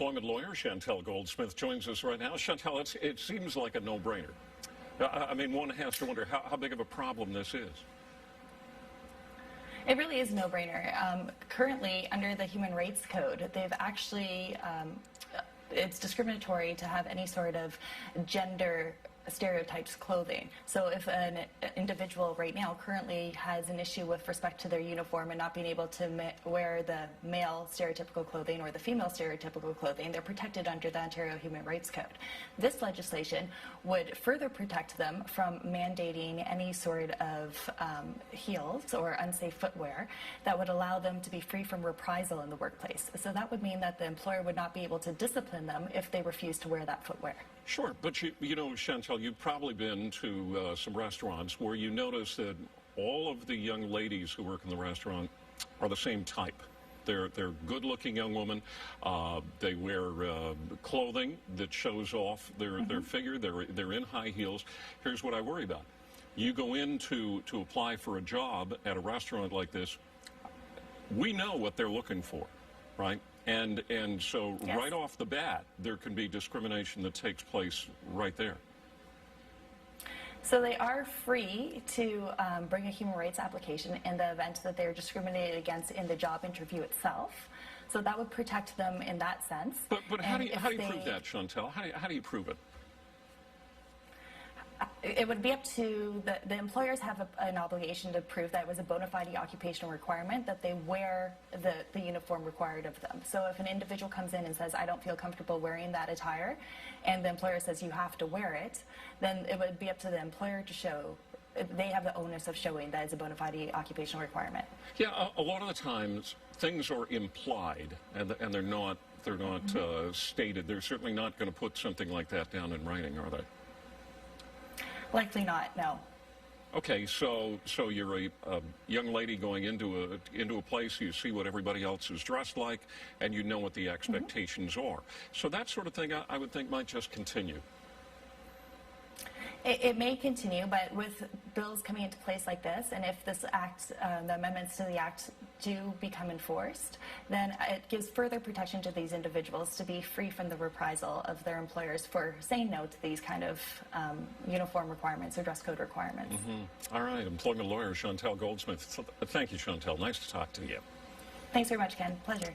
employment lawyer Chantel Goldsmith joins us right now. Chantal, it seems like a no-brainer. I mean, one has to wonder how big of a problem this is. It really is a no-brainer. Currently, under the Human Rights Code, they've actually, it's discriminatory to have any sort of gender stereotypes clothing. So if an individual right now currently has an issue with respect to their uniform and not being able to wear the male stereotypical clothing or the female stereotypical clothing, they're protected under the Ontario Human Rights Code. This legislation would further protect them from mandating any sort of heels or unsafe footwear that would allow them to be free from reprisal in the workplace. So that would mean that the employer would not be able to discipline them if they refuse to wear that footwear. Sure, but you know, Chantal, you've probably been to some restaurants where you notice that all of the young ladies who work in the restaurant are the same type. They're good-looking young women. They wear clothing that shows off their figure. They're in high heels. Here's what I worry about. You go in to apply for a job at a restaurant like this. We know what they're looking for, right? And so yes, right off the bat, there can be discrimination that takes place right there. So they are free to bring a human rights application in the event that they're discriminated against in the job interview itself. So that would protect them in that sense. But how do you prove that, Chantal? How do you prove it? It would be up to the employers have an obligation to prove that it was a bona fide occupational requirement that they wear the uniform required of them. So if an individual comes in and says, I don't feel comfortable wearing that attire, and the employer says you have to wear it, then it would be up to the employer to show. They have the onus of showing that it's a bona fide occupational requirement. Yeah, a lot of the times things are implied and they're not stated. They're certainly not going to put something like that down in writing, are they? Likely not, no. Okay, so you're a young lady going into a place, you see what everybody else is dressed like, and you know what the expectations are. So that sort of thing, I would think, might just continue. It may continue, but with bills coming into place like this, and if this act, the amendments to the act do become enforced, then it gives further protection to these individuals to be free from the reprisal of their employers for saying no to these kind of uniform requirements or dress code requirements. All right, employment lawyer Chantel Goldsmith. Thank you, Chantel. Nice to talk to you. Thanks very much, Ken. Pleasure.